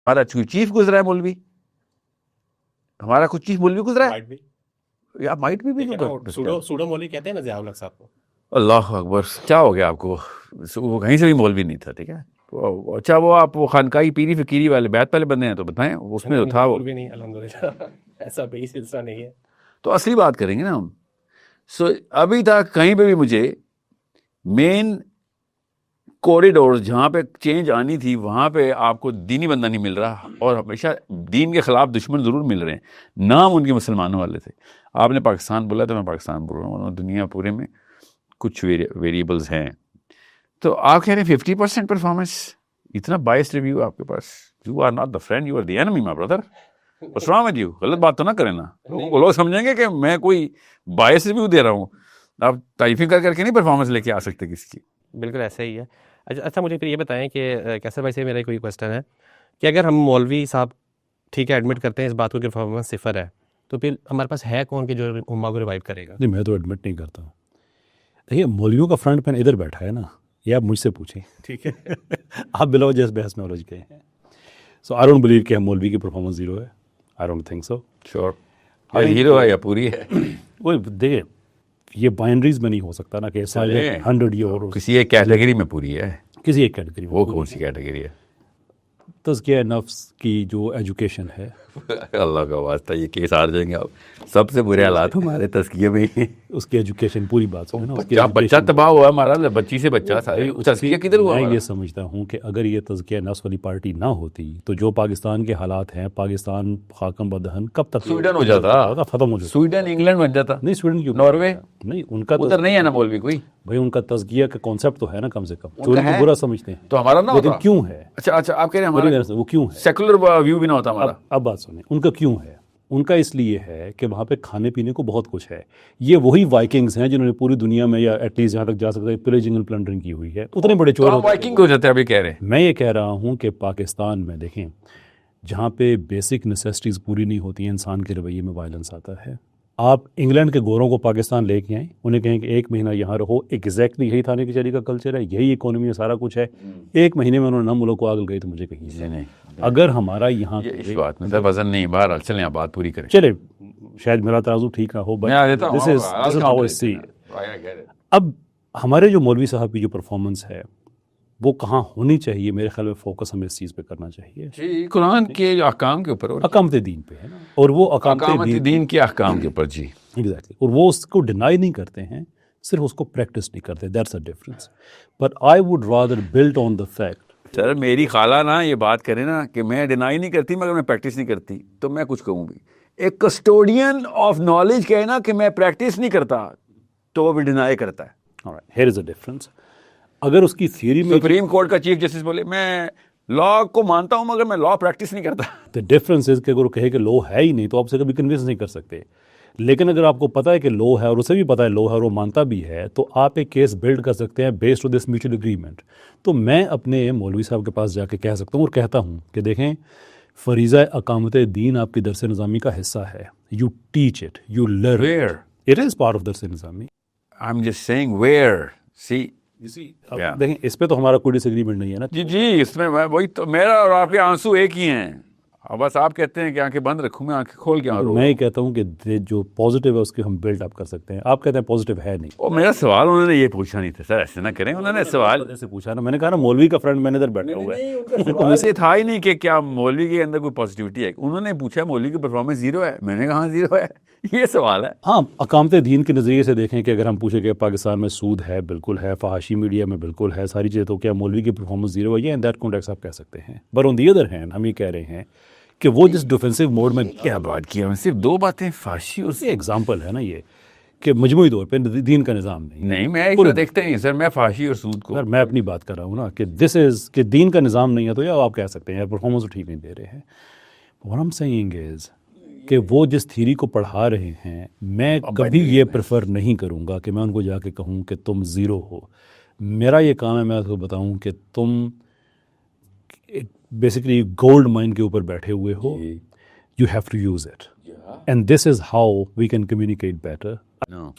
ہمارا چیف گزرا ہے مولوی, ہمارا کچھ چیف مولوی گزرا ہے, یا مائٹ بھی سوڈو مولوی کہتے ہیں نا ضیاء الحق صاحب کو. اللہ اکبر, کیا ہو گیا آپ کو, وہ کہیں سے بھی مولوی نہیں تھا, ٹھیک ہے. اچھا وہ آپ وہ خانقاہی پیری فقیری والے بیت پہلے بندے ہیں تو بتائیں, اس میں تھا وہ بھی نہیں الحمدللہ, ایسا بھی سلسلہ نہیں ہے. تو اصلی بات کریں گے نا ہم. سو ابھی تک کہیں پہ بھی مجھے مین کوریڈور جہاں پہ چینج آنی تھی وہاں پہ آپ کو دینی بندہ نہیں مل رہا, اور ہمیشہ دین کے خلاف دشمن ضرور مل رہے ہیں, نام ان کے مسلمانوں والے تھے. آپ نے پاکستان بولا تو میں پاکستان بول رہا ہوں, دنیا پورے میں کچھ ویریبلز ہیں. تو آپ کہہ رہے ہیں 50% پرفارمنس, اتنا بائس ریویو آپ کے پاس. You are not the friend, you are the enemy my brother. What's wrong with you? غلط بات تو نہ کریں نا, لوگ سمجھیں گے کہ میں کوئی بائس ریویو دے رہا ہوں. آپ تعریفیں کر کر کے نہیں پرفارمنس لے کے آ سکتے کسی کی. بالکل ایسا ہی ہے. اچھا مجھے پھر یہ بتائیں کہ کیسر بھائی سے میرا کوئی کویسچن ہے کہ اگر ہم مولوی صاحب ٹھیک ہے ایڈمٹ کرتے ہیں اس بات کو کہ پرفارمنس صفر ہے, تو پھر ہمارے پاس ہے کون کہ جو امہ کو ریوائیو کرے گا؟ نہیں, میں تو ایڈمٹ نہیں کرتا. دیکھیے مولویوں کا فرنٹ پین ادھر بیٹھا ہے نا, یہ آپ مجھ سے پوچھیں, ٹھیک ہے. آپ بلا وجہ اس بحث میں الجھ گئے ہیں. سو آئی ڈونٹ بلیو کہ مولوی کی پرفارمنس زیرو ہے. I don't think so. Sure hero ہے یا پوری ہے, وہ دیکھیں یہ بائنڈریز میں نہیں ہو سکتا نا کہ 100 یہ کسی ایک کیٹیگری میں پوری ہے, کسی ایک کیٹیگری. وہ کون سی کیٹیگری ہے؟ تزکیہ نفس کی جو ایجوکیشن ہے. اللہ کا واسطہ, یہ کیس ہار جائیں گے آپ. سب سے برے حالات ہمارے تزکیے میں ہی. اس کی ایجوکیشن پوری بات سنیں, بچہ تباہ ہوا ہمارا, بچی سے بچہ. تزکیہ کدھر ہوا؟ میں یہ سمجھتا ہوں کہ اگر یہ تزکیہ نفس والی پارٹی نہ ہوتی تو جو پاکستان کے حالات ہیں, پاکستان خاکم بدہن کب تک سویڈن ہو جاتا, ختم ہو جاتا. سویڈن انگلینڈ بن جاتا. نہیں سویڈن کیوں, ناروے نہیں, ان کا ادھر نہیں ہے نا مولوی کوئی. بھائی ان کا تزکیہ کا کانسیپٹ تو ہے نا, کم سے کم چوری کو برا سمجھتے ہیں تو ہمارا نہ ہوتا. لیکن کیوں ہے؟ اچھا آپ کہہ رہے ہیں وہ کیوں ہے؟ سیکولر ویو بھی نہ ہوتا ہمارا. اب بات سنیں, ان کا کیوں ہے؟ ان کا اس لیے ہے کہ وہاں پہ کھانے پینے کو بہت کچھ ہے. یہ وہی وائکنگز ہیں جنہوں نے پوری دنیا میں یا ایٹ لیسٹ جہاں تک جا سکتا ہے پلیجنگ اینڈ پلنڈرنگ کی ہوئی ہے. اتنے بڑے چور ہوتے ہیں. وائکنگ ہو جاتے ہیں ابھی کہہ رہے ہیں. میں یہ کہہ رہا ہوں کہ پاکستان میں دیکھیں جہاں پہ بیسک نیسیسٹیز پوری نہیں ہوتی ہیں, انسان کے رویے میں وائلنس آتا ہے. آپ انگلینڈ کے گوروں کو پاکستان لے کے آئیں, انہیں کہیں کہ 1 مہینہ یہاں رہو, ایگزیکٹلی یہی تھانے کی چلی کا کلچر ہے, یہی اکانومی ہے, سارا کچھ ہے. 1 مہینے میں انہوں نے نہ ملک کو آگل گئی تو مجھے کہیں سے نہیں. اگر ہمارا یہاں اس بات میں وزن نہیں, باہر چلیں آپ بات پوری کریں. چلے شاید میرا ترازو ٹھیک نہ ہو, اب ہمارے جو مولوی صاحب کی جو پرفارمنس ہے وہ کہاں ہونی چاہیے, میرے خیال میں فوکس ہمیں اس چیز پہ کرنا چاہیے. جی قرآن کے احکام کے اوپر, اقامت دین پہ ہے نا, اور وہ اقامت دین کے احکام کے اوپر. جی ایگزیکٹلی, اور وہ اس کو ڈینائی نہیں کرتے ہیں, صرف اس کو پریکٹس نہیں کرتے. That's a difference. But I would rather build on the fact. Sir میری خالہ نا یہ بات کرے نا کہ میں ڈینائی نہیں کرتی مگر میں پریکٹس نہیں کرتی, تو میں کچھ کہوں گی. ایک کسٹوڈین آف نالج کہے نا کہ میں پریکٹس نہیں کرتا تو وہ بھی ڈینائی کرتا ہے. Here is a difference. اگر اس کی تھیوری میں سپریم کورٹ کا چیف جسٹس بولے میں لا کو مانتا ہوں مگر میں لا پریکٹس نہیں کرتا, the difference is کہ اگر وہ کہے کہ لو ہے ہی نہیں تو آپ سے کبھی کنونس نہیں کر سکتے. لیکن اگر آپ کو پتہ ہے کہ لو ہے اور اسے بھی پتہ ہے لو ہے اور وہ مانتا بھی ہے, تو آپ ایک کیس بلڈ کر سکتے ہیں based on this mutual agreement. تو میں اپنے مولوی صاحب کے پاس جا کے کہہ سکتا ہوں اور کہتا ہوں کہ دیکھیں فریضہ اقامت دین آپ کی درس نظامی کا حصہ ہے. You teach it, you learn. Where? It is part of درس نظامی. I'm just saying where. See دیکھیں اس پہ تو ہمارا کوئی ڈس ایگریمنٹ نہیں ہے نا. جی اس میں وہی تو, میرا اور آپ کے آنسو ایک ہی ہیں. بس آپ کہتے ہیں کہ آنکھیں بند رکھوں, میں آنکھیں کھول کے میں یہ کہتا ہوں کہ جو پازیٹیو ہے اس کے ہم بلڈ اپ کر سکتے ہیں. آپ کہتے ہیں پازیٹیو ہے نہیں. وہ میرا سوال انہوں نے یہ پوچھا نہیں تھا سر, ایسے نہ کریں. انہوں نے سوال ایسے پوچھا نا, میں نے کہا نا مولوی کا فرینڈ مینیجر بیٹھا ہوا ہے. ایسے تھا ہی نہیں کہ کیا مولوی کے اندر کوئی پازیٹیوٹی ہے. انہوں نے پوچھا مولوی کی پرفارمنس زیرو ہے, میں نے کہا زیرو ہے, یہ سوال ہے. ہاں اقامت دین کے نظریے سے دیکھیں کہ اگر ہم پوچھیں کہ پاکستان میں سود ہے, بالکل ہے, فحاشی میڈیا میں بالکل ہے, ساری چیزیں, تو کیا مولوی کی پرفارمنس زیرو ہے؟ یہ ان دیٹ کانٹیکسٹ آپ کہہ سکتے ہیں. But on the other hand ہم یہ کہہ رہے ہیں کہ وہ جس ڈیفینسو موڈ میں کیا بات کی ہم صرف 2 باتیں, فحاشی اور ایگزامپل ہے نا یہ کہ مجموعی طور پہ دین کا نظام نہیں. میں دیکھتے ہیں سر, میں فحاشی اور سود کو, میں اپنی بات کر رہا ہوں نا کہ دس از کہ دین کا نظام نہیں ہے تو یا آپ کہہ سکتے ہیں یار پرفارمنس ٹھیک نہیں دے رہے ہیں. what I'm saying is کہ وہ جس تھیری کو پڑھا رہے ہیں, میں کبھی یہ پریفر نہیں کروں گا کہ میں ان کو جا کے کہوں کہ تم زیرو ہو. میرا یہ کام ہے میں آپ کو بتاؤں کہ تم بیسیکلی گولڈ مائن کے اوپر بیٹھے ہوئے ہو. You have to use it and this is how we can communicate better. اور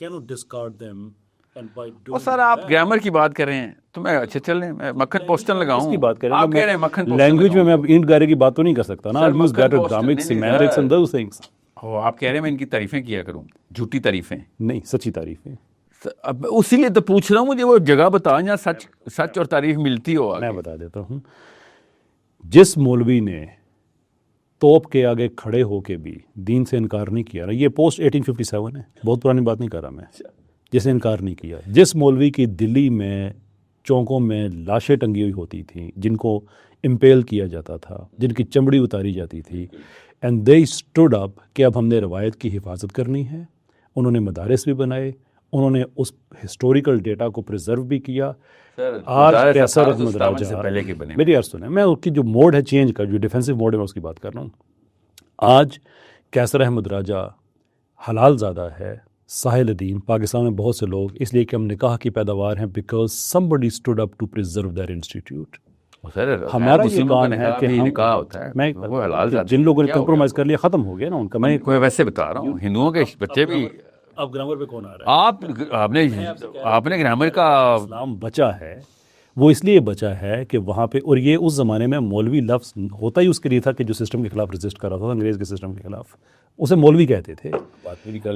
سر آپ گرامر کی بات کر رہے ہیں تو میں اچھا چلیں میں مکھن پوسٹن لگاؤں کی بات کریں آپ کہہ رہے ہیں مکھن پوسٹن لینگویج میں اینٹ گارے کی بات تو نہیں کر سکتا نا. Sir, I'll use مکھن better پوسٹن grammar, نہیں semantics and those things. آپ کہہ رہے ہیں میں ان کی تعریفیں کیا کروں, جھوٹی تعریفیں. نہیں, سچی تعریف ہے. اب اسی لیے تو پوچھ رہا ہوں, مجھے وہ جگہ بتا جہاں سچ اور تعریف ملتی ہو. میں بتا دیتا ہوں, جس مولوی نے توپ کے آگے کھڑے ہو کے بھی دین سے انکار نہیں کیا نا, یہ پوسٹ 1857 ہے, بہت پرانی بات نہیں کر رہا میں, جس نے انکار نہیں کیا, جس مولوی کی دلی میں چوکوں میں لاشیں ٹنگی ہوئی ہوتی تھیں جن کو امپیل کیا جاتا تھا, جن کی چمڑی اتاری جاتی تھی, اینڈ دے اسٹوڈ اپ کہ اب ہم نے روایت کی حفاظت کرنی ہے. انہوں نے مدارس بھی بنائے, انہوں نے اس ہسٹوریکل ڈیٹا کو پریزرو بھی کیا. آج کیسر احمد راجہ, میری عرض سنیں, میں اس کی جو موڈ ہے چینج کا, جو ڈیفینسو موڈ ہے میں اس کی بات کر رہا ہوں. آج کیسر احمد راجہ حلال زادہ ہے, ساحل دین. پاکستان میں بہت سے لوگ اس لیے کہ ہم نکاح کی پیداوار ہیں because somebody stood up to preserve their institute. ہمارا یہ کام ہے کہ ہم جن لوگوں نے کمپرومائز کر لیا ختم ہو گیا نا ان کا. میں ویسے بتا رہا ہوں, ہندوؤں کے بچے بھی. اب گرامر پہ کون آ رہا ہے؟ آپ نے گرامر کا اسلام بچا ہے, وہ اس لیے بچا ہے کہ وہاں پہ, اور یہ اس زمانے میں مولوی لفظ ہوتا ہی اس کے لیے تھا کہ جو سسٹم کے خلاف رجسٹ کر رہا تھا, انگریز کے سسٹم کے خلاف, اسے مولوی کہتے تھے.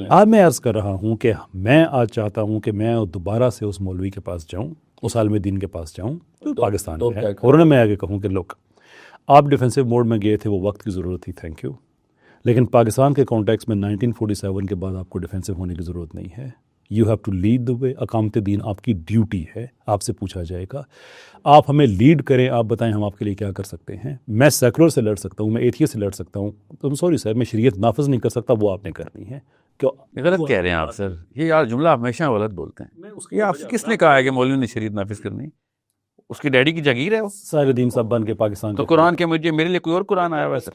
آج میں عرض کر رہا ہوں کہ میں آج چاہتا ہوں کہ میں دوبارہ سے اس مولوی کے پاس جاؤں, اس عالم دین کے پاس جاؤں پاکستان میں ہے, اور انہیں میں آگے کہوں کہ لوک آپ ڈیفینسو موڈ میں گئے تھے, وہ وقت کی ضرورت تھی, تھینک یو, لیکن پاکستان کے کانٹیکس میں 1947 کے بعد آپ کو ڈیفینسو ہونے کی ضرورت نہیں ہے. You have to lead the way. اقامت دین آپ کی ڈیوٹی ہے, آپ سے پوچھا جائے گا, آپ ہمیں لیڈ کریں, آپ بتائیں ہم آپ کے لیے کیا کر سکتے ہیں. میں سیکولر سے لڑ سکتا ہوں, میں ایتھیسٹ سے لڑ سکتا ہوں, تو سوری سر, میں شریعت نافذ نہیں کر سکتا, وہ آپ نے کرنی ہے. غلط کہہ رہے ہیں آپ سر, یہ یار جملہ ہمیشہ غلط بولتے ہیں. یہ آپ سے کس نے کہا ہے کہ مولوی نے شریعت نافذ کرنی؟ اس کی ڈیڈی کی جاگیر ہے وہ. ساحل الدین صاحب بن کے پاکستان تو قرآن کے میرے لیے کوئی اور قرآن آیا ہوا ہے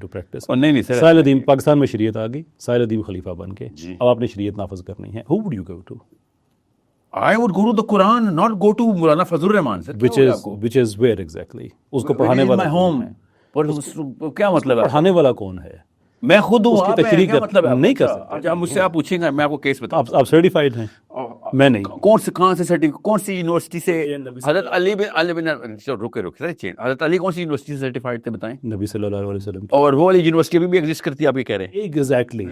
پریکٹس. نہیں سر, ساحل الدین پاکستان میں شریعت آ گئی, ساحل الدین خلیفہ بن کے, اب آپ نے شریعت نافذ کرنی ہے. Who would you go to? I would go to the Quran, not go to Maulana Fazal Rahman sir. Which is where exactly? اس کو پڑھانے والا home. کیا مطلب ہے پڑھانے والا کون ہے؟ میں خود ہوں. اس کی تشریح مطلب نہیں کر سکتے. جب مجھ سے آپ پوچھیں گے میں آپ کو کیس بتاؤں. آپ سرٹیفائڈ ہیں, میں نہیں. کہاں سے سرٹیفکیٹ, کون سی یونیورسٹی سے حضرت علی بن رکے حضرت علی کون سی یونیورسٹی سے سرٹیفائڈ تھے بتائیں؟ نبی صلی اللہ علیہ وسلم. اور وہ والی یونیورسٹی بھی ایگزسٹ کرتی ہے آپ یہ کہہ رہے ہیں؟ ایگزیکٹلی.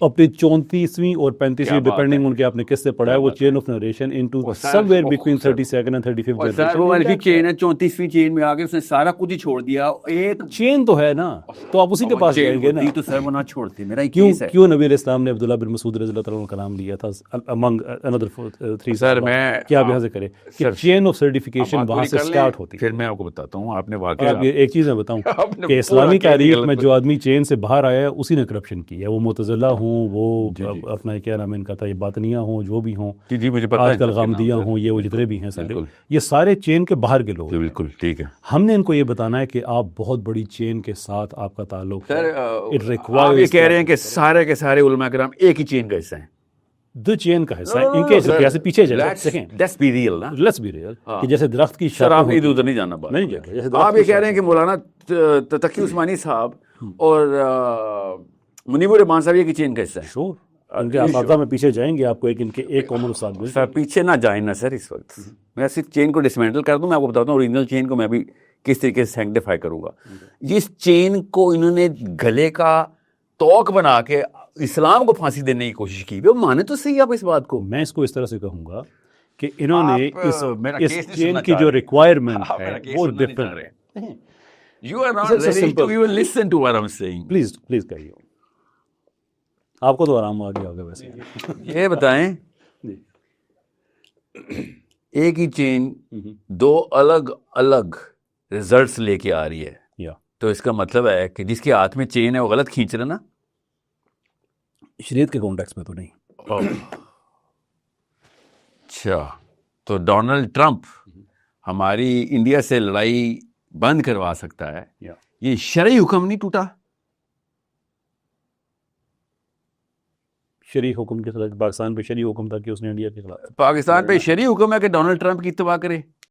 اپنی 34ویں اور 35ویں ڈیپینڈنگ ان کے آپ نے کس سے پڑھا ہے, وہ chain of generation into somewhere between 32nd and 35th generation. وہ والی چین ہے 34ویں چین میں آگے اس نے سارا کچھ ہی چھوڑ دیا. ایک چین تو ہے نا, تو آپ اسی کے پاس جائیں گے نا. تو سر وہ نہ چھوڑتے. میرا کیوں نبی علیہ السلام نے عبداللہ بن مسعود رضی اللہ تعالیٰ عنہ کا نام لیا تھا among another 3 سر؟ میں کیا بھی حاضر کرے کہ چین آف سرٹیفیکیشن وہاں سے سٹارٹ ہوتی ہے. پھر میں آپ کو بتاتا ہوں, آپ نے واقعہ ایک چیز میں بتاؤں کہ اسلامی تاریخ میں جو آدمی چین سے باہر آیا ہے اسی نے کرپشن کی ہے. وہ معتزلہ ہوں, وہ اپنا کیا نام ان کا تھا, یہ باطنیہ ہوں, جو بھی ہوں, مجھے پتا ہے, آج کل غامدیہ ہوں, یہ وہ جتنے بھی ہیں سارے, یہ سارے چین کے باہر کے لوگ. بالکل ٹھیک ہے. ہم نے ان کو یہ بتانا ہے کہ آپ بہت بڑی چین کے ساتھ آپ کا تعلق ہے. آپ یہ کہہ رہے ہیں کہ سارے کے سارے علماء کرام ایک ہی چین کا حصہ ہیں. دو چین کا حصہ ہے ان کے جیسے پیچھے جائیں. لیٹس بی ریئل نا, لیٹس بی ریئل کہ جیسے درخت کی سر آپ ادھر ادھر نہیں جانا بات. آپ یہ کہہ رہے ہیں کہ مولانا تقی عثمانی صاحب اور منیب الرحمان صاحب ایک ہی چین کا حصہ ہے. شور ان کے آپ میں پیچھے جائیں گے, آپ کو ایک ان کے ایک کامن استاد مل. سر پیچھے نہ جائیں نا سر, اس وقت میں صرف چین کو ڈسمینٹل کر دوں. میں آپ کو بتاتا ہوں اوریجنل چین کو میں بھی کس طریقے سے سینکٹیفائی کروں گا. جس چین کو انہوں نے گلے کا توق بنا کے اسلام کو پھانسی دینے کی کوشش کی, وہ مانے تو صحیح آپ اس بات کو. میں اس کو اس طرح سے کہوں گا کہ انہوں نے اس چین کی جو ریکوائرمنٹ ہے وہ ڈفرنٹ ہے. You are not ready to even listen to what I'm saying. Please کہیے. آپ کو تو آرام آ گیا ہوگا ویسے. یہ بتائیں, ایک ہی چین دو الگ الگ ریزلٹس لے کے آ رہی ہے, تو اس کا مطلب ہے کہ جس کے ہاتھ میں چین ہے وہ غلط کھینچ رہا نا. شریعت کے کانٹیکس میں تو نہیں. اچھا, تو ڈونلڈ ٹرمپ ہماری انڈیا سے لڑائی بند کروا سکتا ہے, یہ شرعی حکم نہیں ٹوٹا؟ شرعی حکم کے خلاف پاکستان پہ شرعی حکم تھا کہ اس نے انڈیا کے خلاف, پاکستان پہ شرعی حکم ہے کہ ڈونلڈ ٹرمپ کی اتباع کرے.